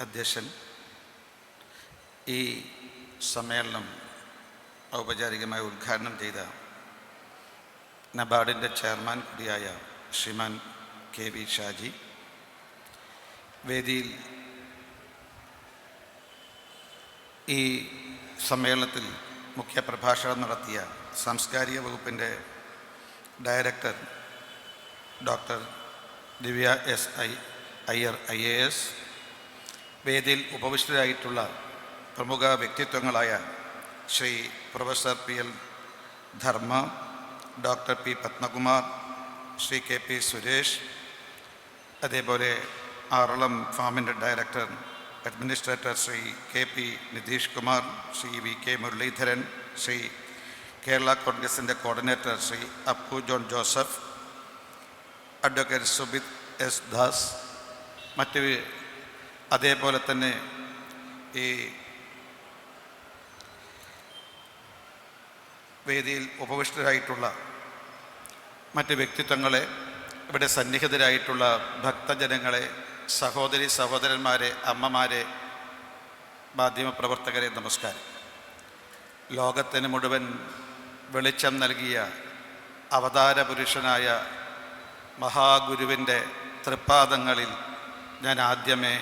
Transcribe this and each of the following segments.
അധ്യക്ഷൻ, ഈ സമ്മേളനം ഔപചാരികമായി ഉദ്ഘാടനം ചെയ്ത നബാർഡിൻ്റെ ചെയർമാൻ കൂടിയായ ശ്രീമാൻ KV ഷാജി, വേദിയിൽ ഈ സമ്മേളനത്തിൽ മുഖ്യപ്രഭാഷണം നടത്തിയ സാംസ്കാരിക വകുപ്പിൻ്റെ director doctor Divya S. Iyer IAS, വേദിയിൽ ഉപവിഷ്ടരായിട്ടുള്ള പ്രമുഖ വ്യക്തിത്വങ്ങളായ Shri professor PL Dharma, doctor P. Padmakumar, Shri KP Suresh, അതേപോലെ ആറളം ഫാമിൻ്റെ director administrator Shri KP Nitish Kumar, Shri VK Muraleedharan, Shri Kerala കോൺഗ്രസിൻ്റെ coordinator Shri Appu John Joseph, advocate Subith S. Das, അതേപോലെ തന്നെ ഈ വേദിയിൽ ഉപവിഷ്ടരായിട്ടുള്ള മറ്റ് വ്യക്തിത്വങ്ങളെ, ഇവിടെ സന്നിഹിതരായിട്ടുള്ള ഭക്തജനങ്ങളെ, സഹോദരി സഹോദരന്മാരെ, അമ്മമാരെ, മാധ്യമപ്രവർത്തകരെ, നമസ്കാരം. ലോകത്തിന് മുഴുവൻ വെളിച്ചം നൽകിയ അവതാര പുരുഷനായ മഹാഗുരുവിൻ്റെ തൃപ്പാദങ്ങളിൽ ഞാൻ ആദ്യമേ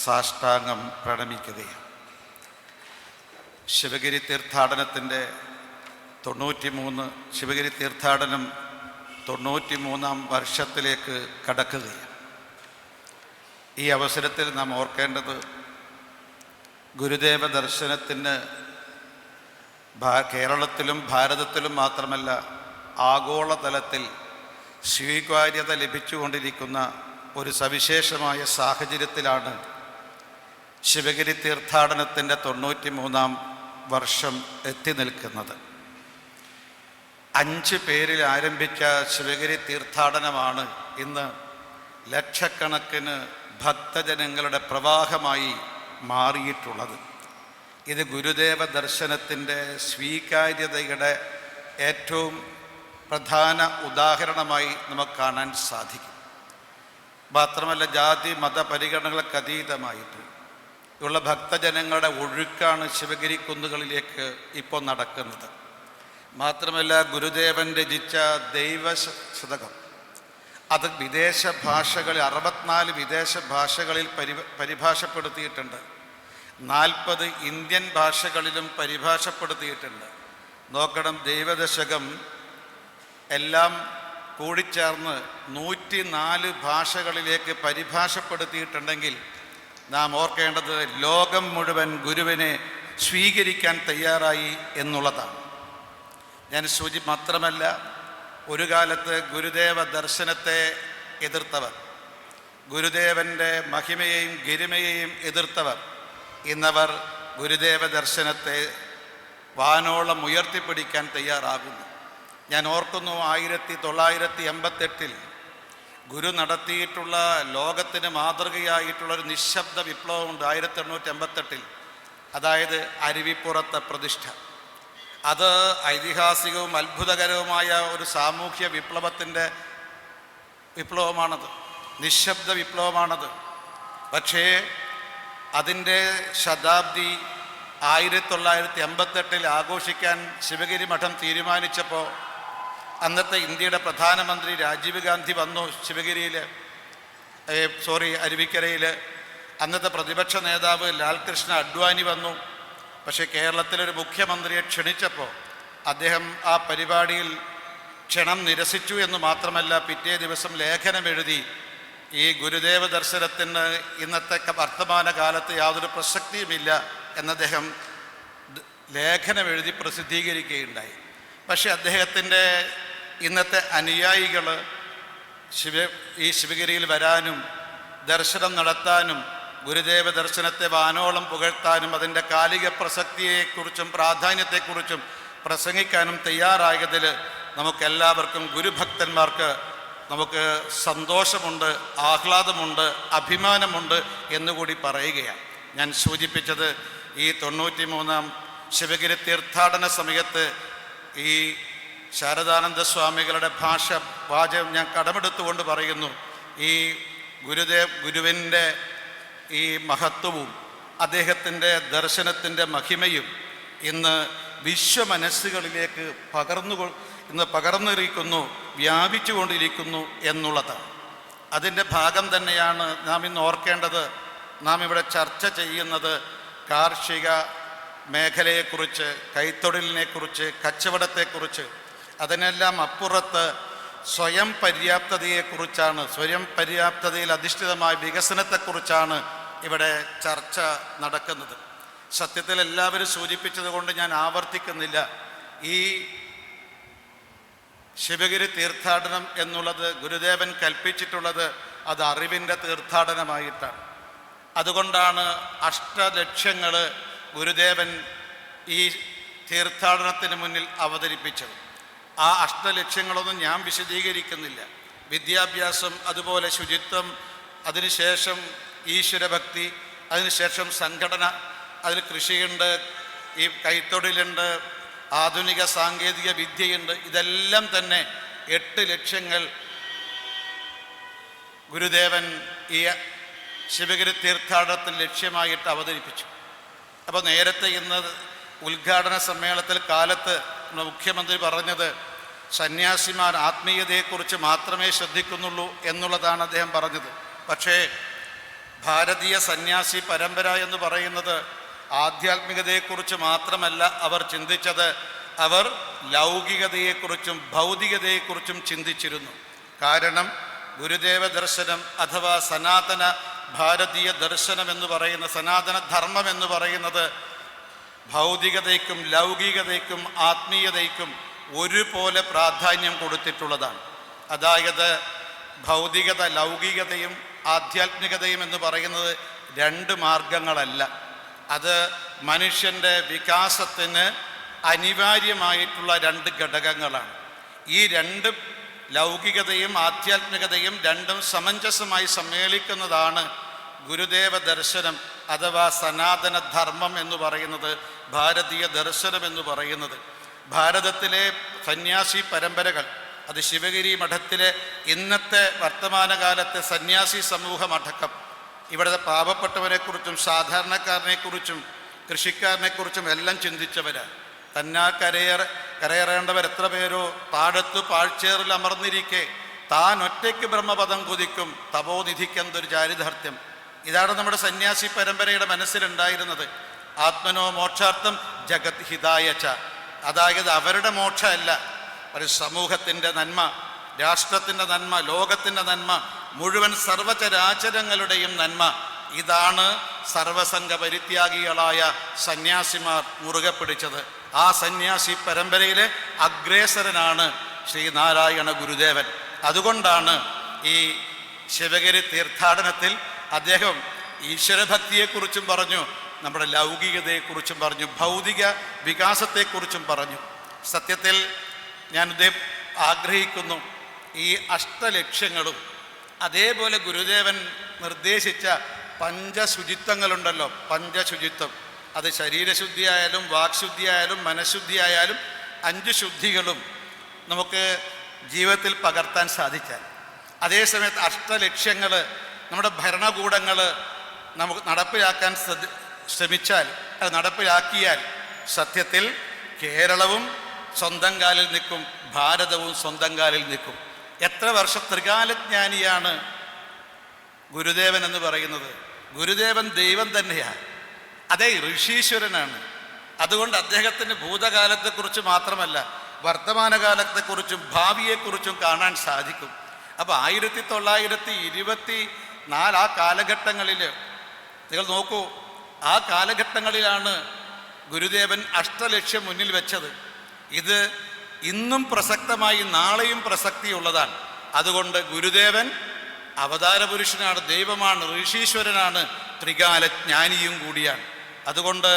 സാഷ്ടാംഗം പ്രണമിക്കുകയാണ്. ശിവഗിരി തീർത്ഥാടനത്തിൻ്റെ 93-ാം വർഷത്തിലേക്ക് കടക്കുകയാണ്. ഈ അവസരത്തിൽ നാം ഓർക്കേണ്ടത്, ഗുരുദേവ ദർശനത്തിന് കേരളത്തിലും ഭാരതത്തിലും മാത്രമല്ല ആഗോളതലത്തിൽ സ്വീകാര്യത ലഭിച്ചുകൊണ്ടിരിക്കുന്ന ഒരു സവിശേഷമായ സാഹചര്യത്തിലാണ് ശിവഗിരി തീർത്ഥാടനത്തിൻ്റെ 93-ാം വർഷം എത്തി നിൽക്കുന്നത്. 5 പേരിൽ ആരംഭിച്ച ശിവഗിരി തീർത്ഥാടനമാണ് ഇന്ന് ലക്ഷക്കണക്കിന് ഭക്തജനങ്ങളുടെ പ്രവാഹമായി മാറിയിട്ടുള്ളത്. ഇത് ഗുരുദേവ ദർശനത്തിൻ്റെ സ്വീകാര്യതയുടെ ഏറ്റവും പ്രധാന ഉദാഹരണമായി നമുക്ക് കാണാൻ സാധിക്കും. മാത്രമല്ല, ജാതി മത പരിഗണനകൾക്ക് അതീതമായിട്ട് ഉള്ള ഭക്തജനങ്ങളുടെ ഒഴുക്കാണ് ശിവഗിരി കുന്നുകളിലേക്ക് ഇപ്പോൾ നടക്കുന്നത്. മാത്രമല്ല, ഗുരുദേവൻ രചിച്ച ദൈവശതകം അത് വിദേശ ഭാഷകളിൽ 64 വിദേശ ഭാഷകളിൽ പരിഭാഷപ്പെടുത്തിയിട്ടുണ്ട്. 40 ഇന്ത്യൻ ഭാഷകളിലും പരിഭാഷപ്പെടുത്തിയിട്ടുണ്ട്. നോക്കണം, ദൈവദശകം എല്ലാം കൂടിച്ചേർന്ന് 104 ഭാഷകളിലേക്ക് പരിഭാഷപ്പെടുത്തിയിട്ടുണ്ടെങ്കിൽ നാം ഓർക്കേണ്ടത് ലോകം മുഴുവൻ ഗുരുവിനെ സ്വീകരിക്കാൻ തയ്യാറായി എന്നുള്ളതാണ്. ഞാൻ മാത്രമല്ല, ഒരു കാലത്ത് ഗുരുദേവ ദർശനത്തെ എതിർത്തവർ, ഗുരുദേവൻ്റെ മഹിമയെയും ഗരിമയെയും എതിർത്തവർ, ഇന്നവർ ഗുരുദേവ ദർശനത്തെ വാനോളം ഉയർത്തിപ്പിടിക്കാൻ തയ്യാറാകുന്നു. ഞാൻ ഓർക്കുന്നു, 1988 ഗുരു നടത്തിയിട്ടുള്ള ലോകത്തിന് മാതൃകയായിട്ടുള്ളൊരു നിശബ്ദ വിപ്ലവമുണ്ട്. 1888, അതായത് അരുവിപ്പുറത്തെ പ്രതിഷ്ഠ. അത് ഐതിഹാസികവും അത്ഭുതകരവുമായ ഒരു സാമൂഹ്യ വിപ്ലവമാണത്, നിശബ്ദ വിപ്ലവമാണത്. പക്ഷേ അതിൻ്റെ ശതാബ്ദി 1988 ആഘോഷിക്കാൻ ശിവഗിരി മഠം തീരുമാനിച്ചപ്പോൾ അന്നത്തെ ഇന്ത്യയുടെ പ്രധാനമന്ത്രി രാജീവ് ഗാന്ധി വന്നു അരുവിക്കരയിൽ. അന്നത്തെ പ്രതിപക്ഷ നേതാവ് ലാൽകൃഷ്ണ അഡ്വാനി വന്നു. പക്ഷേ കേരളത്തിലൊരു മുഖ്യമന്ത്രിയെ ക്ഷണിച്ചപ്പോൾ അദ്ദേഹം ആ പരിപാടിയിൽ ക്ഷണം നിരസിച്ചു എന്ന് മാത്രമല്ല, പിറ്റേ ദിവസം ലേഖനം എഴുതി, ഈ ഗുരുദേവ ദർശനത്തിന് ഇന്നത്തെ വർത്തമാന കാലത്ത് യാതൊരു പ്രസക്തിയുമില്ല എന്നദ്ദേഹം ലേഖനം എഴുതി പ്രസിദ്ധീകരിക്കുകയുണ്ടായി. പക്ഷേ അദ്ദേഹത്തിൻ്റെ ഇന്നത്തെ അനുയായികൾ ഈ ശിവഗിരിയിൽ വരാനും ദർശനം നടത്താനും ഗുരുദേവ ദർശനത്തെ വാനോളം പുകഴ്ത്താനും അതിൻ്റെ കാലിക പ്രസക്തിയെക്കുറിച്ചും പ്രാധാന്യത്തെക്കുറിച്ചും പ്രസംഗിക്കാനും തയ്യാറായതിൽ നമുക്കെല്ലാവർക്കും, ഗുരുഭക്തന്മാർക്ക് നമുക്ക് സന്തോഷമുണ്ട്, ആഹ്ലാദമുണ്ട്, അഭിമാനമുണ്ട് എന്നുകൂടി പറയുകയാണ്. ഞാൻ സൂചിപ്പിച്ചത്, ഈ 93-ാം ശിവഗിരി തീർത്ഥാടന സമയത്ത് ഈ ശാരദാനന്ദ സ്വാമികളുടെ വാചകം ഞാൻ കടമെടുത്തുകൊണ്ട് പറയുന്നു. ഈ ഗുരുവിൻ്റെ ഈ മഹത്വവും അദ്ദേഹത്തിൻ്റെ ദർശനത്തിൻ്റെ മഹിമയും ഇന്ന് വിശ്വമനസ്സുകളിലേക്ക് പകർന്നിരിക്കുന്നു, വ്യാപിച്ചുകൊണ്ടിരിക്കുന്നു എന്നുള്ളതാണ്. അതിൻ്റെ ഭാഗം തന്നെയാണ് നാം ഇന്ന് ഓർക്കേണ്ടത്. നാം ഇവിടെ ചർച്ച ചെയ്യുന്നത് കാർഷിക മേഖലയെക്കുറിച്ച്, കൈത്തൊഴിലിനെക്കുറിച്ച്, കച്ചവടത്തെക്കുറിച്ച്, അതിനെല്ലാം അപ്പുറത്ത് സ്വയം പര്യാപ്തതയെക്കുറിച്ചാണ്, സ്വയം പര്യാപ്തതയിൽ അധിഷ്ഠിതമായ വികസനത്തെക്കുറിച്ചാണ് ഇവിടെ ചർച്ച നടക്കുന്നത്. സത്യത്തിൽ എല്ലാവരും സൂചിപ്പിച്ചതുകൊണ്ട് ഞാൻ ആവർത്തിക്കുന്നില്ല. ഈ ശിവഗിരി തീർത്ഥാടനം എന്നുള്ളത് ഗുരുദേവൻ കൽപ്പിച്ചിട്ടുള്ളത് അത് അറിവിൻ്റെ തീർത്ഥാടനമായിട്ടാണ്. അതുകൊണ്ടാണ് അഷ്ടലക്ഷ്യങ്ങൾ ഗുരുദേവൻ ഈ തീർത്ഥാടനത്തിന് മുന്നിൽ അവതരിപ്പിച്ചത്. ആ അഷ്ടലക്ഷ്യങ്ങളൊന്നും ഞാൻ വിശദീകരിക്കുന്നില്ല. വിദ്യാഭ്യാസം, അതുപോലെ ശുചിത്വം, അതിനുശേഷം ഈശ്വരഭക്തി, അതിനുശേഷം സംഘടന, അതിൽ കൃഷിയുണ്ട്, ഈ കൈത്തൊഴിലുണ്ട്, ആധുനിക സാങ്കേതിക വിദ്യയുണ്ട്. ഇതെല്ലാം തന്നെ 8 ലക്ഷ്യങ്ങൾ ഗുരുദേവൻ ഈ ശിവഗിരി തീർത്ഥാടനത്തിൽ ലക്ഷ്യമായിട്ട് അവതരിപ്പിച്ചു. അപ്പോൾ നേരത്തെ ഇന്ന് ഉദ്ഘാടന സമ്മേളനത്തിൽ കാലത്ത് മുഖ്യമന്ത്രി പറഞ്ഞത് സന്യാസിമാർ ആത്മീയതയെക്കുറിച്ച് മാത്രമേ ശ്രദ്ധിക്കുന്നുള്ളൂ എന്നുള്ളതാണ് അദ്ദേഹം പറഞ്ഞത്. പക്ഷേ ഭാരതീയ സന്യാസി പരമ്പര എന്ന് പറയുന്നത് ആധ്യാത്മികതയെക്കുറിച്ച് മാത്രമല്ല അവർ ചിന്തിച്ചത്, അവർ ലൗകികതയെക്കുറിച്ചും ഭൗതികതയെക്കുറിച്ചും ചിന്തിച്ചിരുന്നു. കാരണം ഗുരുദേവ ദർശനം അഥവാ സനാതന ഭാരതീയ ദർശനം എന്ന് പറയുന്ന, സനാതന ധർമ്മം എന്ന് പറയുന്നത് ഭൗതികതയ്ക്കും ലൗകികതയ്ക്കും ആത്മീയതയ്ക്കും ഒരുപോലെ പ്രാധാന്യം കൊടുത്തിട്ടുള്ളതാണ്. അതായത് ഭൗതികത, ലൗകികതയും ആധ്യാത്മികതയും എന്ന് പറയുന്നത് 2 മാർഗങ്ങളല്ല. അത് മനുഷ്യൻ്റെ വികാസത്തിന് അനിവാര്യമായിട്ടുള്ള 2 ഘടകങ്ങളാണ്. ഈ 2 ലൗകികതയും ആധ്യാത്മികതയും 2ഉം സമഞ്ജസമായി സമ്മേളിക്കുന്നതാണ് ഗുരുദേവ ദർശനം അഥവാ സനാതന ധർമ്മം എന്ന് പറയുന്നത്, ഭാരതീയ ദർശനം എന്ന് പറയുന്നത്. ഭാരതത്തിലെ സന്യാസി പരമ്പരകൾ, അത് ശിവഗിരി മഠത്തിലെ ഇന്നത്തെ വർത്തമാനകാലത്തെ സന്യാസി സമൂഹമടക്കം ഇവിടുത്തെ പാവപ്പെട്ടവരെക്കുറിച്ചും സാധാരണക്കാരനെക്കുറിച്ചും കൃഷിക്കാരനെക്കുറിച്ചും എല്ലാം ചിന്തിച്ചവരാണ്. കരയേറേണ്ടവർ എത്ര പേരോ താഴത്തു പാഴ്ചേറിൽ അമർന്നിരിക്കെ താൻ ഒറ്റയ്ക്ക് ബ്രഹ്മപദം കുതിക്കും തപോനിധിക്കെന്തൊരു ചാരിതാർത്ഥ്യം. ഇതാണ് നമ്മുടെ സന്യാസി പരമ്പരയുടെ മനസ്സിലുണ്ടായിരുന്നത്. ആത്മനോ മോക്ഷാർത്ഥം ജഗത് ഹിതായച്ച, അതായത് അവരുടെ മോക്ഷമല്ല, ഒരു സമൂഹത്തിൻ്റെ നന്മ, രാഷ്ട്രത്തിൻ്റെ നന്മ, ലോകത്തിൻ്റെ നന്മ, മുഴുവൻ സർവചരാചരങ്ങളുടെയും നന്മ. ഇതാണ് സർവസംഘ പരിത്യാഗികളായ സന്യാസിമാർ മുറുകെ പിടിച്ചത്. ആ സന്യാസി പരമ്പരയിലെ അഗ്രേസരനാണ് ശ്രീനാരായണ ഗുരുദേവൻ. അതുകൊണ്ടാണ് ഈ ശിവഗിരി തീർത്ഥാടനത്തിൽ അദ്ദേഹം ഈശ്വരഭക്തിയെക്കുറിച്ചും പറഞ്ഞു, നമ്മുടെ ലൗകികതയെക്കുറിച്ചും പറഞ്ഞു, ഭൗതിക വികാസത്തെക്കുറിച്ചും പറഞ്ഞു. സത്യത്തിൽ ഞാൻ ആഗ്രഹിക്കുന്നു ഈ അഷ്ടലക്ഷ്യങ്ങളും അതേപോലെ ഗുരുദേവൻ നിർദ്ദേശിച്ച പഞ്ചശുചിത്വങ്ങളുണ്ടല്ലോ, പഞ്ചശുചിത്വം, അത് ശരീരശുദ്ധിയായാലും വാക്ശുദ്ധിയായാലും മനഃശുദ്ധിയായാലും 5 ശുദ്ധികളും നമുക്ക് ജീവിതത്തിൽ പകർത്താൻ സാധിച്ചാൽ, അതേസമയത്ത് അഷ്ടലക്ഷ്യങ്ങൾ നമ്മുടെ ഭരണകൂടങ്ങൾ നമുക്ക് നടപ്പിലാക്കാൻ ശ്രമിച്ചാൽ, അത് നടപ്പിലാക്കിയാൽ സത്യത്തിൽ കേരളവും സ്വന്തം കാലിൽ നിൽക്കും, ഭാരതവും സ്വന്തം കാലിൽ നിൽക്കും. എത്ര ത്രികാലജ്ഞാനിയാണ് ഗുരുദേവൻ എന്ന് പറയുന്നത്. ഗുരുദേവൻ ദൈവം തന്നെയാണ്, അതേ ഋഷീശ്വരനാണ്. അതുകൊണ്ട് അദ്ദേഹത്തിന് ഭൂതകാലത്തെക്കുറിച്ച് മാത്രമല്ല വർത്തമാനകാലത്തെക്കുറിച്ചും ഭാവിയെക്കുറിച്ചും കാണാൻ സാധിക്കും. അപ്പോൾ 1924 ആ കാലഘട്ടങ്ങളിൽ നിങ്ങൾ നോക്കൂ, ആ കാലഘട്ടങ്ങളിലാണ് ഗുരുദേവൻ അഷ്ടലക്ഷ്യം മുന്നിൽ വെച്ചത്. ഇത് ഇന്നും പ്രസക്തമായി, നാളെയും പ്രസക്തിയുള്ളതാണ്. അതുകൊണ്ട് ഗുരുദേവൻ അവതാര പുരുഷനാണ്, ദൈവമാണ്, ഋഷീശ്വരനാണ്, ത്രികാലജ്ഞാനിയും കൂടിയാണ്. അതുകൊണ്ട്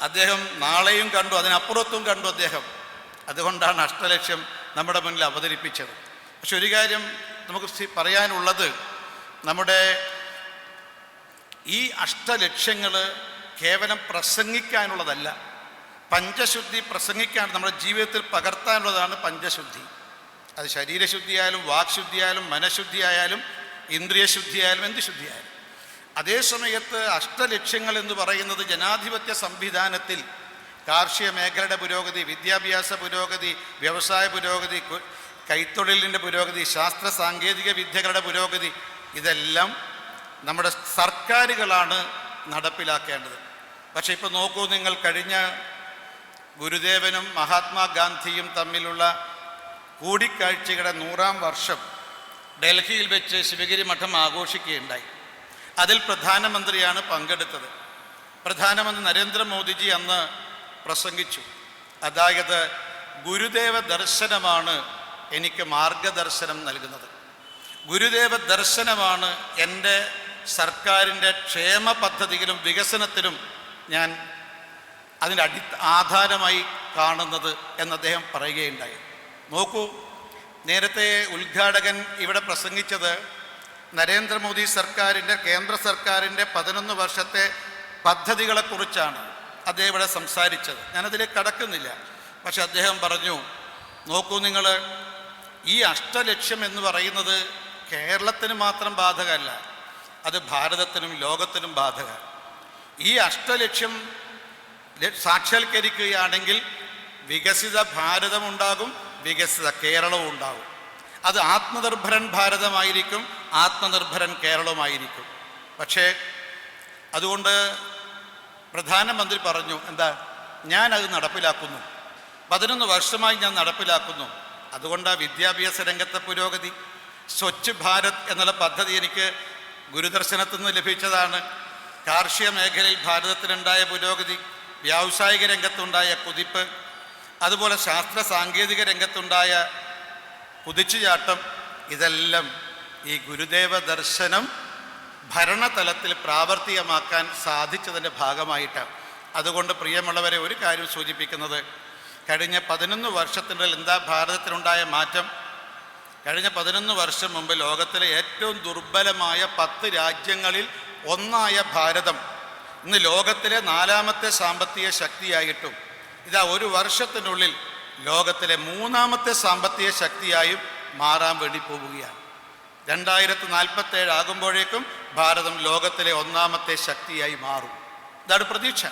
അദ്ദേഹം നാളെയും കണ്ടു, അതിനപ്പുറത്തും കണ്ടു അദ്ദേഹം. അതുകൊണ്ടാണ് അഷ്ടലക്ഷ്യം നമ്മുടെ മുന്നിൽ അവതരിപ്പിച്ചത്. പക്ഷെ ഒരു കാര്യം നമുക്ക് പറയാനുള്ളത്, നമ്മുടെ ഈ അഷ്ടലക്ഷ്യങ്ങൾ കേവലം പ്രസംഗിക്കാനുള്ളതല്ല. പഞ്ചശുദ്ധി പ്രസംഗിക്കാൻ, നമ്മുടെ ജീവിതത്തിൽ പകർത്താനുള്ളതാണ് പഞ്ചശുദ്ധി. അത് ശരീരശുദ്ധിയായാലും വാക്ശുദ്ധിയായാലും മനഃശുദ്ധിയായാലും ഇന്ദ്രിയശുദ്ധിയായാലും എന്ത് ശുദ്ധിയായാലും. അതേ സമയത്ത് അഷ്ടലക്ഷ്യങ്ങൾ എന്ന് പറയുന്നത് ജനാധിപത്യ സംവിധാനത്തിൽ കാർഷിക മേഖലയുടെ പുരോഗതി, വിദ്യാഭ്യാസ പുരോഗതി, വ്യവസായ പുരോഗതി, കൈത്തൊഴിലിൻ്റെ പുരോഗതി, ശാസ്ത്ര സാങ്കേതിക വിദ്യകളുടെ പുരോഗതി, ഇതെല്ലാം നമ്മുടെ സർക്കാരുകളാണ് നടപ്പിലാക്കേണ്ടത്. പക്ഷേ ഇപ്പോൾ നോക്കൂ നിങ്ങൾ, കഴിഞ്ഞ ഗുരുദേവനും മഹാത്മാഗാന്ധിയും തമ്മിലുള്ള കൂടിക്കാഴ്ചയുടെ 100-ാം വർഷം ഡൽഹിയിൽ വെച്ച് ശിവഗിരി മഠം ആഘോഷിക്കുകയുണ്ടായി. അതിൽ പ്രധാനമന്ത്രിയാണ് പങ്കെടുത്തത്. പ്രധാനമന്ത്രി നരേന്ദ്രമോദിജി അന്ന് പ്രസംഗിച്ചു. അതായത് ഗുരുദേവ ദർശനമാണ് എനിക്ക് മാർഗദർശനം നൽകുന്നത്. ഗുരുദേവ ദർശനമാണ് എൻ്റെ സർക്കാരിൻ്റെ ക്ഷേമ പദ്ധതിയിലും വികസനത്തിലും ഞാൻ അതിൻ്റെ ആധാരമായി കാണുന്നത് എന്ന് അദ്ദേഹം പറയുകയുണ്ടായി. നോക്കൂ, നേരത്തെ ഉദ്ഘാടകൻ ഇവിടെ പ്രസംഗിച്ചത് നരേന്ദ്രമോദി സർക്കാരിൻ്റെ, കേന്ദ്ര സർക്കാരിൻ്റെ 11 വർഷത്തെ പദ്ധതികളെക്കുറിച്ചാണ് അദ്ദേഹം ഇവിടെ സംസാരിച്ചത്. ഞാനതിലേക്ക് കടക്കുന്നില്ല. പക്ഷെ അദ്ദേഹം പറഞ്ഞു, നോക്കൂ നിങ്ങൾ, ഈ അഷ്ടലക്ഷ്യം എന്ന് പറയുന്നത് കേരളത്തിന് മാത്രം ബാധകമല്ല, അത് ഭാരതത്തിനും ലോകത്തിനും ബാധക. ഈ അഷ്ടലക്ഷ്യം സാക്ഷാത്കരിക്കുകയാണെങ്കിൽ വികസിത ഭാരതമുണ്ടാകും, വികസിത കേരളവും ഉണ്ടാകും. അത് ആത്മനിർഭരൻ ഭാരതമായിരിക്കും, ആത്മനിർഭരൻ കേരളമായിരിക്കും. പക്ഷേ അതുകൊണ്ട് പ്രധാനമന്ത്രി പറഞ്ഞു, എന്താ, ഞാനത് നടപ്പിലാക്കുന്നു, 11 വർഷമായി ഞാൻ നടപ്പിലാക്കുന്നു. അതുകൊണ്ടാണ് വിദ്യാഭ്യാസ രംഗത്തെ പുരോഗതി. സ്വച്ഛ് ഭാരത് എന്നുള്ള പദ്ധതി എനിക്ക് ഗുരുദർശനത്തിൽ നിന്ന് ലഭിച്ചതാണ്. കാർഷിക മേഖലയിൽ ഭാരതത്തിനുണ്ടായ പുരോഗതി, വ്യാവസായിക രംഗത്തുണ്ടായ കുതിപ്പ്, അതുപോലെ ശാസ്ത്ര സാങ്കേതിക രംഗത്തുണ്ടായ കുതിച്ചുചാട്ടം, ഇതെല്ലാം ഈ ഗുരുദേവ ദർശനം ഭരണതലത്തിൽ പ്രാവർത്തികമാക്കാൻ സാധിച്ചതിൻ്റെ ഭാഗമായിട്ടാണ്. അതുകൊണ്ട് പ്രിയമുള്ളവരെ, ഒരു കാര്യം സൂചിപ്പിക്കുന്നത്, കഴിഞ്ഞ 11 വർഷത്തിനുള്ളിൽ എന്താ ഭാരതത്തിനുണ്ടായ മാറ്റം? കഴിഞ്ഞ 11 വർഷം മുമ്പ് ലോകത്തിലെ ഏറ്റവും ദുർബലമായ 10 രാജ്യങ്ങളിൽ ഒന്നായ ഭാരതം ഇന്ന് ലോകത്തിലെ 4ാമത്തെ സാമ്പത്തിക ശക്തിയായിട്ടും ഇതാ 1 വർഷത്തിനുള്ളിൽ ലോകത്തിലെ 3ാമത്തെ സാമ്പത്തിക ശക്തിയായും മാറാൻ വേണ്ടി പോവുകയാണ്. 2047 ആകുമ്പോഴേക്കും ഭാരതം ലോകത്തിലെ 1ാമത്തെ ശക്തിയായി മാറും. ഇതാണ് പ്രതീക്ഷ.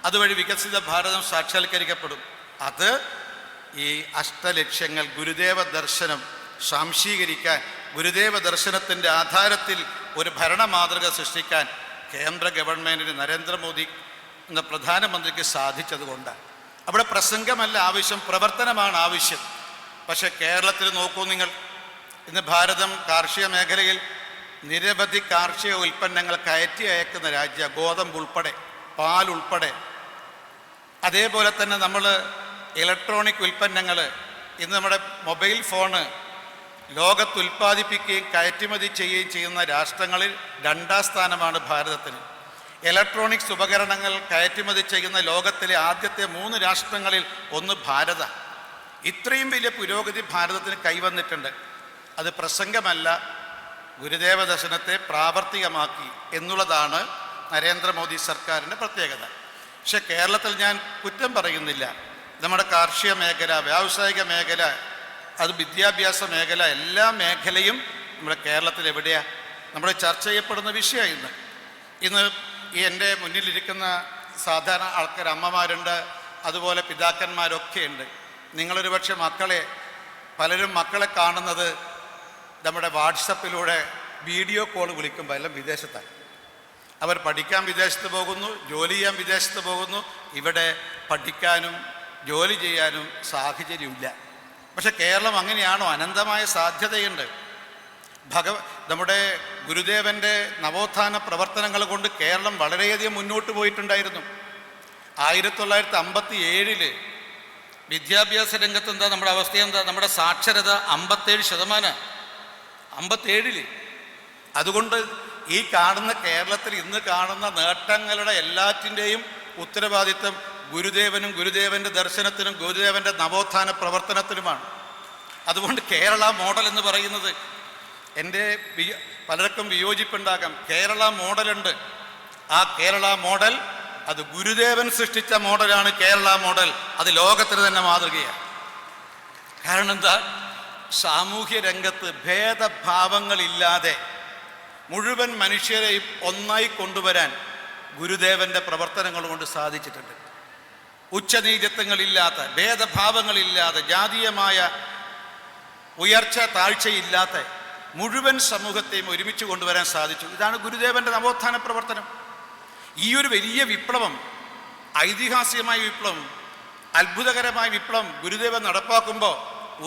അതുവഴി വികസിത ഭാരതം സാക്ഷാത്കരിക്കപ്പെടും. അത് ഈ അഷ്ടലക്ഷ്യങ്ങൾ, ഗുരുദേവ ദർശനം സ്വാംശീകരിക്കാൻ, ഗുരുദേവ ദർശനത്തിൻ്റെ ആധാരത്തിൽ ഒരു ഭരണ മാതൃക സൃഷ്ടിക്കാൻ കേന്ദ്ര ഗവൺമെൻറ്റിന്, നരേന്ദ്രമോദി എന്ന പ്രധാനമന്ത്രിക്ക് സാധിച്ചതുകൊണ്ടാണ്. അവിടെ പ്രസംഗമല്ല ആവശ്യം, പ്രവർത്തനമാണ് ആവശ്യം. പക്ഷേ കേരളത്തിൽ നോക്കൂ നിങ്ങൾ, ഇന്ന് ഭാരതം കാർഷിക മേഖലയിൽ നിരവധി കാർഷിക ഉൽപ്പന്നങ്ങൾ കയറ്റി അയക്കുന്ന രാജ്യം, ഗോതമ്പ് ഉൾപ്പെടെ, പാൽ ഉൾപ്പെടെ. അതേപോലെ തന്നെ നമ്മൾ ഇലക്ട്രോണിക് ഉൽപ്പന്നങ്ങൾ, ഇന്ന് നമ്മുടെ മൊബൈൽ ഫോണ് ലോകത്ത് ഉൽപ്പാദിപ്പിക്കുകയും കയറ്റുമതി ചെയ്യുകയും ചെയ്യുന്ന രാഷ്ട്രങ്ങളിൽ 2ാം സ്ഥാനമാണ് ഭാരതത്തിന്. ഇലക്ട്രോണിക്സ് ഉപകരണങ്ങൾ കയറ്റുമതി ചെയ്യുന്ന ലോകത്തിലെ ആദ്യത്തെ 3 രാഷ്ട്രങ്ങളിൽ ഒന്ന് ഭാരത. ഇത്രയും വലിയ പുരോഗതി ഭാരതത്തിന് കൈവന്നിട്ടുണ്ട്. അത് പ്രസംഗമല്ല, ഗുരുദേവ ദർശനത്തെ പ്രാവർത്തികമാക്കി എന്നുള്ളതാണ് നരേന്ദ്രമോദി സർക്കാരിൻ്റെ പ്രത്യേകത. പക്ഷെ കേരളത്തിൽ ഞാൻ കുറ്റം പറയുന്നില്ല. നമ്മുടെ കാർഷിക മേഖല, വ്യാവസായിക മേഖല, അത് വിദ്യാഭ്യാസ മേഖല, എല്ലാ മേഖലയും നമ്മുടെ കേരളത്തിൽ എവിടെയാണ്? നമ്മുടെ ചർച്ച ചെയ്യപ്പെടുന്ന വിഷയമാണ് ഇന്ന്. ഈ എൻ്റെ മുന്നിലിരിക്കുന്ന സാധാരണ ആൾക്കാർ, അമ്മമാരുണ്ട്, അതുപോലെ പിതാക്കന്മാരൊക്കെ ഉണ്ട്. നിങ്ങളൊരു പക്ഷേ പലരും മക്കളെ കാണുന്നത് നമ്മുടെ വാട്സപ്പിലൂടെ വീഡിയോ കോൾ വിളിക്കുമ്പോൾ എല്ലാം വിദേശത്താണ്. അവർ പഠിക്കാൻ വിദേശത്ത് പോകുന്നു, ജോലി ചെയ്യാൻ വിദേശത്ത് പോകുന്നു. ഇവിടെ പഠിക്കാനും ജോലി ചെയ്യാനും സാഹചര്യമില്ല. പക്ഷെ കേരളം അങ്ങനെയാണോ? അനന്തമായ സാധ്യതയുണ്ട്. നമ്മുടെ ഗുരുദേവൻ്റെ നവോത്ഥാന പ്രവർത്തനങ്ങൾ കൊണ്ട് കേരളം വളരെയധികം മുന്നോട്ട് പോയിട്ടുണ്ടായിരുന്നു. 1957 വിദ്യാഭ്യാസ രംഗത്ത് എന്താ നമ്മുടെ അവസ്ഥ? എന്താ നമ്മുടെ സാക്ഷരത? 57%. 57. അതുകൊണ്ട് ഈ കാണുന്ന കേരളത്തിൽ ഇന്ന് കാണുന്ന നേട്ടങ്ങളുടെ എല്ലാറ്റിൻ്റെയും ഉത്തരവാദിത്വം ഗുരുദേവനും ഗുരുദേവൻ്റെ ദർശനത്തിനും ഗുരുദേവൻ്റെ നവോത്ഥാന പ്രവർത്തനത്തിനുമാണ്. അതുകൊണ്ട് കേരള മോഡൽ എന്ന് പറയുന്നത്, എൻ്റെ പലർക്കും വിയോജിപ്പുണ്ടാകാം, കേരള മോഡലുണ്ട്. ആ കേരള മോഡൽ അത് ഗുരുദേവൻ സൃഷ്ടിച്ച മോഡലാണ്. കേരള മോഡൽ അത് ലോകത്തിന് തന്നെ മാതൃകയാണ്. കാരണം എന്താ? സാമൂഹ്യ രംഗത്ത് ഭേദഭാവങ്ങളില്ലാതെ മുഴുവൻ മനുഷ്യരെയും ഒന്നായി കൊണ്ടുവരാൻ ഗുരുദേവൻ്റെ പ്രവർത്തനങ്ങൾ കൊണ്ട് സാധിച്ചിട്ടുണ്ട്. ഉച്ചനീചത്വങ്ങളില്ലാത്ത, ഭേദഭാവങ്ങളില്ലാതെ, ജാതീയമായ ഉയർച്ച താഴ്ചയില്ലാത്ത മുഴുവൻ സമൂഹത്തെയും ഒരുമിച്ച് കൊണ്ടുവരാൻ സാധിച്ചു. ഇതാണ് ഗുരുദേവൻ്റെ നവോത്ഥാന പ്രവർത്തനം. ഈ ഒരു വലിയ വിപ്ലവം, ഐതിഹാസികമായ വിപ്ലവം, അത്ഭുതകരമായ വിപ്ലവം ഗുരുദേവൻ നടപ്പാക്കുമ്പോൾ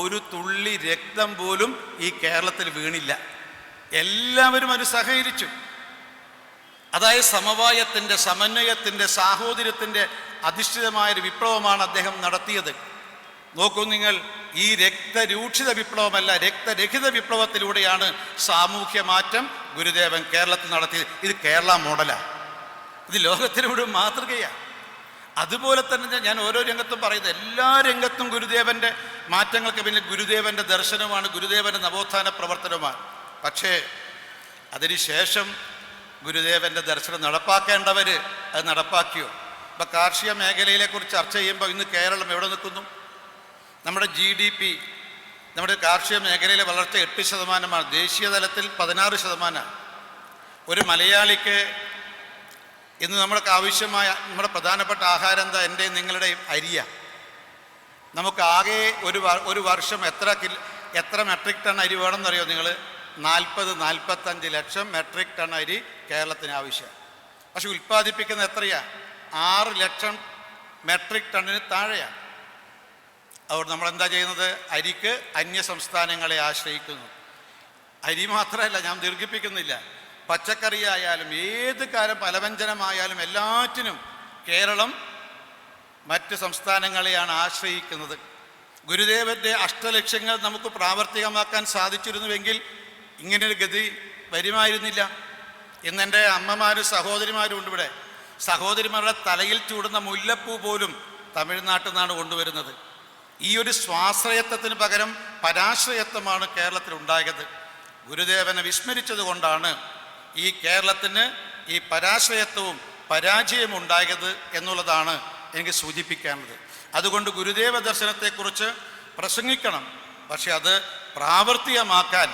ഒരു തുള്ളി രക്തം പോലും ഈ കേരളത്തിൽ വീണില്ല. എല്ലാവരും അത് സഹകരിച്ചു. അതായത് സമവായത്തിൻ്റെ, സമന്വയത്തിൻ്റെ, സാഹോദര്യത്തിൻ്റെ അധിഷ്ഠിതമായൊരു വിപ്ലവമാണ് അദ്ദേഹം നടത്തിയത്. നോക്കൂ നിങ്ങൾ, ഈ രക്തരൂക്ഷിത വിപ്ലവമല്ല, രക്തരഹിത വിപ്ലവത്തിലൂടെയാണ് സാമൂഹ്യ മാറ്റം ഗുരുദേവൻ കേരളത്തിൽ നടത്തിയത്. ഇത് കേരള മോഡലാണ്, ഇത് ലോകത്തിനോട് മാതൃകയാണ്. അതുപോലെ തന്നെ ഞാൻ ഓരോ രംഗത്തും പറയുന്നത്, എല്ലാ രംഗത്തും ഗുരുദേവൻ്റെ മാറ്റങ്ങൾക്ക് പിന്നിൽ ഗുരുദേവൻ്റെ ദർശനമാണ്, ഗുരുദേവൻ്റെ നവോത്ഥാന പ്രവർത്തനമാണ്. പക്ഷേ അതിനുശേഷം ഗുരുദേവൻ്റെ ദർശനം നടപ്പാക്കേണ്ടവർ അത് നടപ്പാക്കിയോ? ഇപ്പം കാർഷിക മേഖലയിലെ കുറിച്ച് ചർച്ച ചെയ്യുമ്പോൾ ഇന്ന് കേരളം എവിടെ നിൽക്കുന്നു? നമ്മുടെ GDP, നമ്മുടെ കാർഷിക മേഖലയിലെ വളർച്ച 8%, ദേശീയ തലത്തിൽ 16%. ഒരു മലയാളിക്ക് ഇന്ന് നമ്മൾക്ക് ആവശ്യമായ നമ്മുടെ പ്രധാനപ്പെട്ട ആഹാരം എന്താ? എൻ്റെയും നിങ്ങളുടെയും അരിയ. നമുക്ക് ആകെ ഒരു വർഷം എത്ര മെട്രിക് ടൺ അരി വേണമെന്നറിയോ നിങ്ങൾ? 40-45 ലക്ഷം മെട്രിക് ടൺ അരി കേരളത്തിന് ആവശ്യം. പക്ഷെ ഉൽപ്പാദിപ്പിക്കുന്ന എത്രയാ? 6 ലക്ഷം മെട്രിക് ടണ്ണിന് താഴെയാണ്. അതുകൊണ്ട് നമ്മളെന്താ ചെയ്യുന്നത്? അരിക്ക് അന്യ സംസ്ഥാനങ്ങളെ ആശ്രയിക്കുന്നു. അരി മാത്രമല്ല, ഞാൻ ദീർഘിപ്പിക്കുന്നില്ല, പച്ചക്കറി ആയാലും ഏത് കാലം പലവ്യഞ്ജനമായാലും എല്ലാറ്റിനും കേരളം മറ്റ് സംസ്ഥാനങ്ങളെയാണ് ആശ്രയിക്കുന്നത്. ഗുരുദേവൻ്റെ അഷ്ടലക്ഷ്യങ്ങൾ നമുക്ക് പ്രാവർത്തികമാക്കാൻ സാധിച്ചിരുന്നുവെങ്കിൽ ഇങ്ങനൊരു ഗതി വരുമായിരുന്നില്ല. ഇന്നെൻ്റെ അമ്മമാരും സഹോദരിമാരും ഉണ്ട് ഇവിടെ. സഹോദരിമാരുടെ തലയിൽ ചൂടുന്ന മുല്ലപ്പൂ പോലും തമിഴ്നാട്ടിൽ നിന്നാണ് കൊണ്ടുവരുന്നത്. ഈ ഒരു സ്വാശ്രയത്വത്തിന് പകരം പരാശ്രയത്വമാണ് കേരളത്തിൽ ഉണ്ടായത്. ഗുരുദേവനെ വിസ്മരിച്ചത് കൊണ്ടാണ് ഈ കേരളത്തിന് ഈ പരാശ്രയത്വവും പരാജയവും ഉണ്ടായത് എന്നുള്ളതാണ് എനിക്ക് സൂചിപ്പിക്കാനുള്ളത്. അതുകൊണ്ട് ഗുരുദേവ ദർശനത്തെക്കുറിച്ച് പ്രസംഗിക്കണം, പക്ഷെ അത് പ്രാവർത്തികമാക്കാൻ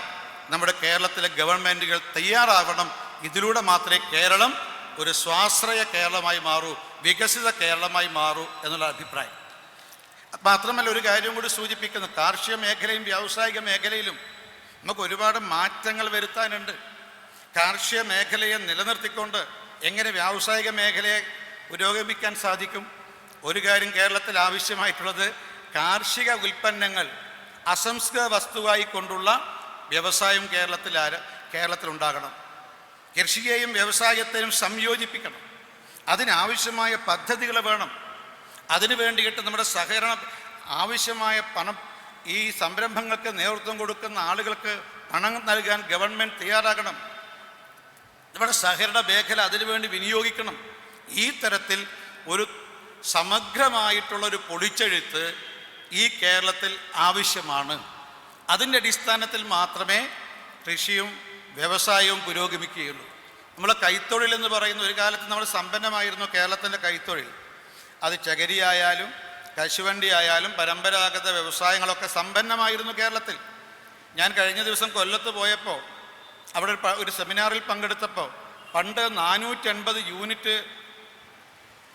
നമ്മുടെ കേരളത്തിലെ ഗവൺമെൻറ്റുകൾ തയ്യാറാവണം. ഇതിലൂടെ മാത്രമേ കേരളം ഒരു സ്വാശ്രയ കേരളമായി മാറൂ, വികസിത കേരളമായി മാറൂ എന്നുള്ള അഭിപ്രായം. മാത്രമല്ല, ഒരു കാര്യം കൂടി സൂചിപ്പിക്കുന്നു, കാർഷിക മേഖലയും വ്യാവസായിക മേഖലയിലും നമുക്ക് ഒരുപാട് മാറ്റങ്ങൾ വരുത്താനുണ്ട്. കാർഷിക മേഖലയെ നിലനിർത്തിക്കൊണ്ട് എങ്ങനെ വ്യാവസായിക മേഖലയെ പുരോഗമിക്കാൻ സാധിക്കും? ഒരു കാര്യം കേരളത്തിൽ ആവശ്യമായിട്ടുള്ളത്, കാർഷിക ഉൽപ്പന്നങ്ങൾ അസംസ്കൃത വസ്തുവായി കൊണ്ടുള്ള വ്യവസായം കേരളത്തിലുണ്ടാകണം. കൃഷിയെയും വ്യവസായത്തെയും സംയോജിപ്പിക്കണം. അതിനാവശ്യമായ പദ്ധതികൾ വേണം. അതിനു വേണ്ടിയിട്ട് നമ്മുടെ സഹകരണം, ആവശ്യമായ പണം, ഈ സംരംഭങ്ങൾക്ക് നേതൃത്വം കൊടുക്കുന്ന ആളുകൾക്ക് പണം നൽകാൻ ഗവൺമെൻറ് തയ്യാറാകണം. നമ്മുടെ സഹകരണ മേഖല അതിനുവേണ്ടി വിനിയോഗിക്കണം. ഈ തരത്തിൽ ഒരു സമഗ്രമായിട്ടുള്ളൊരു പൊളിച്ചെഴുത്ത് ഈ കേരളത്തിൽ ആവശ്യമാണ്. അതിൻ്റെ അടിസ്ഥാനത്തിൽ മാത്രമേ കൃഷിയും വ്യവസായവും പുരോഗമിക്കുകയുള്ളൂ. നമ്മളെ കൈത്തൊഴിൽ എന്ന് പറയുന്ന, ഒരു കാലത്ത് നമ്മൾ സമ്പന്നമായിരുന്നു കേരളത്തിൻ്റെ കൈത്തൊഴിൽ. അത് ചകിരിയായാലും കശുവണ്ടി ആയാലും പരമ്പരാഗത വ്യവസായങ്ങളൊക്കെ സമ്പന്നമായിരുന്നു കേരളത്തിൽ. ഞാൻ കഴിഞ്ഞ ദിവസം കൊല്ലത്ത് പോയപ്പോൾ അവിടെ ഒരു സെമിനാറിൽ പങ്കെടുത്തപ്പോൾ പണ്ട് 450 യൂണിറ്റ്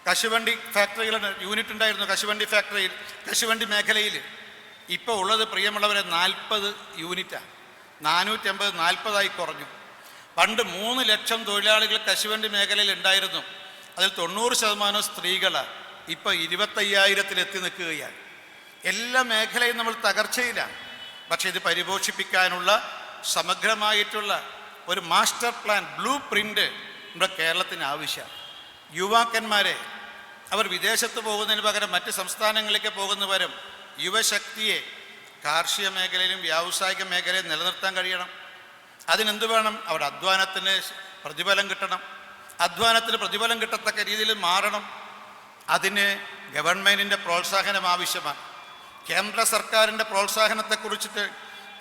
കശുവണ്ടി ഫാക്ടറികളുടെ യൂണിറ്റ് ഉണ്ടായിരുന്നു കശുവണ്ടി ഫാക്ടറിയിൽ, കശുവണ്ടി മേഖലയിൽ. ഇപ്പോൾ ഉള്ളത് പ്രിയമുള്ളവരെ 40 യൂണിറ്റാണ്. 450 40ആയി കുറഞ്ഞു. പണ്ട് 3 ലക്ഷം തൊഴിലാളികൾ കശുവണ്ടി മേഖലയിൽ ഉണ്ടായിരുന്നു. അതിൽ 90% സ്ത്രീകളാണ്. ഇപ്പോൾ 25,000 നിൽക്കുകയാണ്. എല്ലാ മേഖലയും നമ്മൾ തകർച്ചയിലാണ്. പക്ഷേ ഇത് പരിപോഷിപ്പിക്കാനുള്ള സമഗ്രമായിട്ടുള്ള ഒരു മാസ്റ്റർ പ്ലാൻ, ബ്ലൂ പ്രിൻ്റ് നമ്മുടെ കേരളത്തിന് ആവശ്യമാണ്. യുവാക്കന്മാരെ, അവർ വിദേശത്ത് പോകുന്നതിന് പകരം മറ്റ് സംസ്ഥാനങ്ങളിലേക്ക് പോകുന്ന പകരം യുവശക്തിയെ കാർഷിക മേഖലയിലും വ്യാവസായിക മേഖലയിലും നിലനിർത്താൻ കഴിയണം. അതിനെന്ത് വേണം? അവരുടെ അധ്വാനത്തിന് പ്രതിഫലം കിട്ടണം. അധ്വാനത്തിന് പ്രതിഫലം കിട്ടത്തക്ക രീതിയിൽ മാറണം. അതിന് ഗവൺമെൻറ്റിൻ്റെ പ്രോത്സാഹനം ആവശ്യമാണ്. കേന്ദ്ര സർക്കാരിൻ്റെ പ്രോത്സാഹനത്തെക്കുറിച്ചിട്ട്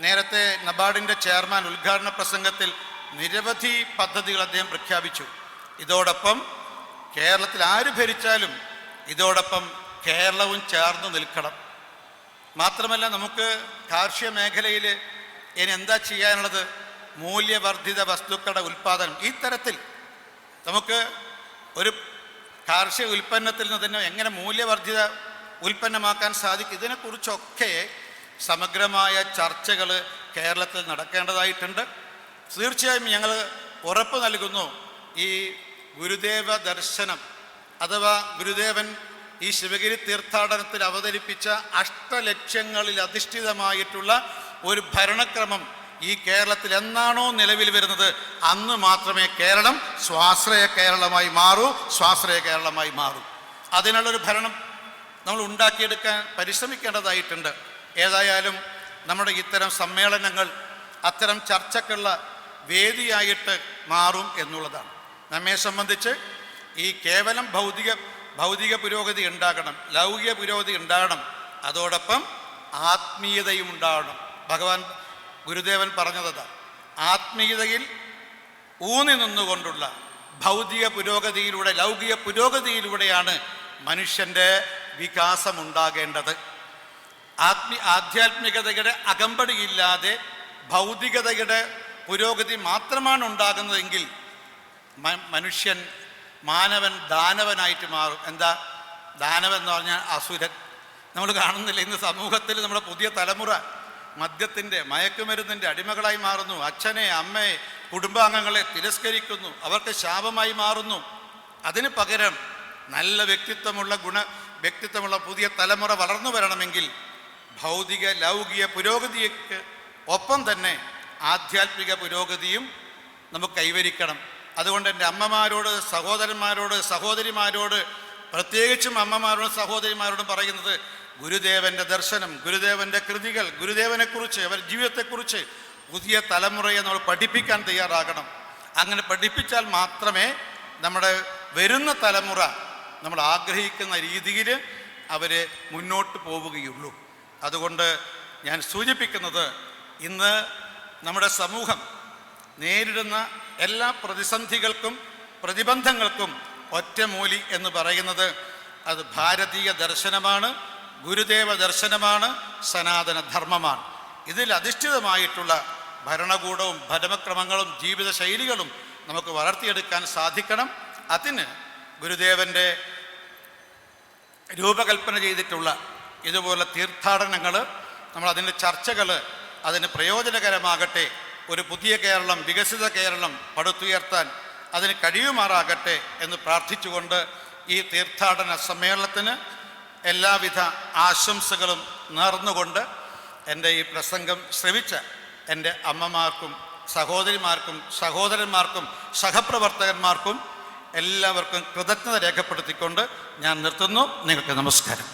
നേരത്തെ നബാർഡിൻ്റെ ചെയർമാൻ ഉദ്ഘാടന പ്രസംഗത്തിൽ നിരവധി പദ്ധതികൾ അദ്ദേഹം പ്രഖ്യാപിച്ചു. ഇതോടൊപ്പം കേരളത്തിൽ ആര് ഭരിച്ചാലും ഇതോടൊപ്പം കേരളവും ചേർന്ന് നിൽക്കണം. മാത്രമല്ല, നമുക്ക് കാർഷിക മേഖലയിൽ ഇനി എന്താ ചെയ്യാനുള്ളത്? മൂല്യവർദ്ധിത വസ്തുക്കളുടെ ഉൽപ്പാദനം. ഈ തരത്തിൽ നമുക്ക് ഒരു കാർഷിക ഉൽപ്പന്നത്തിൽ നിന്ന് തന്നെ എങ്ങനെ മൂല്യവർദ്ധിത ഉൽപ്പന്നമാക്കാൻ സാധിക്കും, ഇതിനെക്കുറിച്ചൊക്കെ സമഗ്രമായ ചർച്ചകൾ കേരളത്തിൽ നടക്കേണ്ടതായിട്ടുണ്ട്. തീർച്ചയായും ഞങ്ങൾ ഉറപ്പ് നൽകുന്നു, ഈ ഗുരുദേവ ദർശനം അഥവാ ഗുരുദേവൻ ഈ ശിവഗിരി തീർത്ഥാടനത്തിൽ അവതരിപ്പിച്ച അഷ്ടലക്ഷ്യങ്ങളിൽ അധിഷ്ഠിതമായിട്ടുള്ള ഒരു ഭരണക്രമം ഈ കേരളത്തിൽ എന്നാണോ നിലവിൽ വരുന്നത് അന്ന് മാത്രമേ കേരളം സ്വാശ്രയ കേരളമായി മാറൂ, സ്വാശ്രയ കേരളമായി മാറൂ. അതിനുള്ളൊരു ഭരണം നമ്മൾ ഉണ്ടാക്കിയെടുക്കാൻ പരിശ്രമിക്കേണ്ടതായിട്ടുണ്ട്. ഏതായാലും നമ്മുടെ ഇത്തരം സമ്മേളനങ്ങൾ അത്തരം ചർച്ചക്കുള്ള വേദിയായിട്ട് മാറും എന്നുള്ളതാണ്. നമ്മെ സംബന്ധിച്ച് ഈ കേവലം ഭൗതിക പുരോഗതി ഉണ്ടാകണം, ലൗകിക പുരോഗതി ഉണ്ടാകണം, അതോടൊപ്പം ആത്മീയതയും ഉണ്ടാകണം. ഭഗവാൻ ഗുരുദേവൻ പറഞ്ഞതാണ്, ആത്മീയതയിൽ ഊന്നി നിന്നുകൊണ്ടുള്ള ഭൗതിക പുരോഗതിയിലൂടെ, ലൗകിക പുരോഗതിയിലൂടെയാണ് മനുഷ്യൻ്റെ വികാസമുണ്ടാകേണ്ടത്. ആധ്യാത്മികതയുടെ അകമ്പടിയില്ലാതെ ഭൗതികതയുടെ പുരോഗതി മാത്രമാണ് ഉണ്ടാകുന്നതെങ്കിൽ മനുഷ്യൻ, മാനവൻ ദാനവനായിട്ട് മാറും. എന്താ ദാനവൻ എന്ന് പറഞ്ഞാൽ? അസുരൻ. നമ്മൾ കാണുന്നില്ല ഇന്ന് സമൂഹത്തിൽ നമ്മുടെ പുതിയ തലമുറ മദ്യത്തിൻ്റെ, മയക്കുമരുന്നിൻ്റെ അടിമകളായി മാറുന്നു. അച്ഛനെ, അമ്മയെ, കുടുംബാംഗങ്ങളെ തിരസ്കരിക്കുന്നു, അവർക്ക് ശാപമായി മാറുന്നു. അതിന് പകരം നല്ല വ്യക്തിത്വമുള്ള പുതിയ തലമുറ വളർന്നു വരണമെങ്കിൽ ഭൗതിക ലൗകിക പുരോഗതിക്ക് ഒപ്പം തന്നെ ആധ്യാത്മിക പുരോഗതിയും നമുക്ക് കൈവരിക്കണം. അതുകൊണ്ട് എൻ്റെ അമ്മമാരോട്, സഹോദരിമാരോട്, പ്രത്യേകിച്ചും അമ്മമാരോടും സഹോദരിമാരോടും പറയുന്നത്, ഗുരുദേവൻ്റെ ദർശനം, ഗുരുദേവൻ്റെ കൃതികൾ, ഗുരുദേവനെക്കുറിച്ച്, അവരുടെ ജീവിതത്തെക്കുറിച്ച് പുതിയ തലമുറയെ നമ്മൾ പഠിപ്പിക്കാൻ തയ്യാറാകണം. അങ്ങനെ പഠിപ്പിച്ചാൽ മാത്രമേ നമ്മുടെ വരുന്ന തലമുറ നമ്മൾ ആഗ്രഹിക്കുന്ന രീതിയിൽ അവർ മുന്നോട്ട് പോവുകയുള്ളൂ. അതുകൊണ്ട് ഞാൻ സൂചിപ്പിക്കുന്നത്, ഇന്ന് നമ്മുടെ സമൂഹം നേരിടുന്ന എല്ലാ പ്രതിസന്ധികൾക്കും പ്രതിബന്ധങ്ങൾക്കും ഒറ്റമൂലി എന്ന് പറയുന്നത് അത് ഭാരതീയ ദർശനമാണ്, ഗുരുദേവ ദർശനമാണ്, സനാതന ധർമ്മമാണ്. ഇതിൽ അധിഷ്ഠിതമായിട്ടുള്ള ഭരണകൂടവും ഭരണക്രമങ്ങളും ജീവിതശൈലികളും നമുക്ക് വളർത്തിയെടുക്കാൻ സാധിക്കണം. അതിന് ഗുരുദേവൻ്റെ രൂപകൽപ്പന ചെയ്തിട്ടുള്ള ഇതുപോലെ തീർത്ഥാടനങ്ങൾ, നമ്മളതിൻ്റെ ചർച്ചകൾ അതിന് പ്രയോജനകരമാകട്ടെ. ഒരു പുതിയ കേരളം, വികസിത കേരളം പടുത്തുയർത്താൻ അതിന് കഴിയുമാറാകട്ടെ എന്ന് പ്രാർത്ഥിച്ചുകൊണ്ട് ഈ തീർത്ഥാടന സമ്മേളനത്തിന് എല്ലാവിധ ആശംസകളും നേർന്നുകൊണ്ട് എൻ്റെ ഈ പ്രസംഗം ശ്രവിച്ച എൻ്റെ അമ്മമാർക്കും സഹോദരിമാർക്കും സഹോദരന്മാർക്കും സഹപ്രവർത്തകന്മാർക്കും എല്ലാവർക്കും കൃതജ്ഞത രേഖപ്പെടുത്തിക്കൊണ്ട് ഞാൻ നിർത്തുന്നു. നിങ്ങൾക്ക് നമസ്കാരം.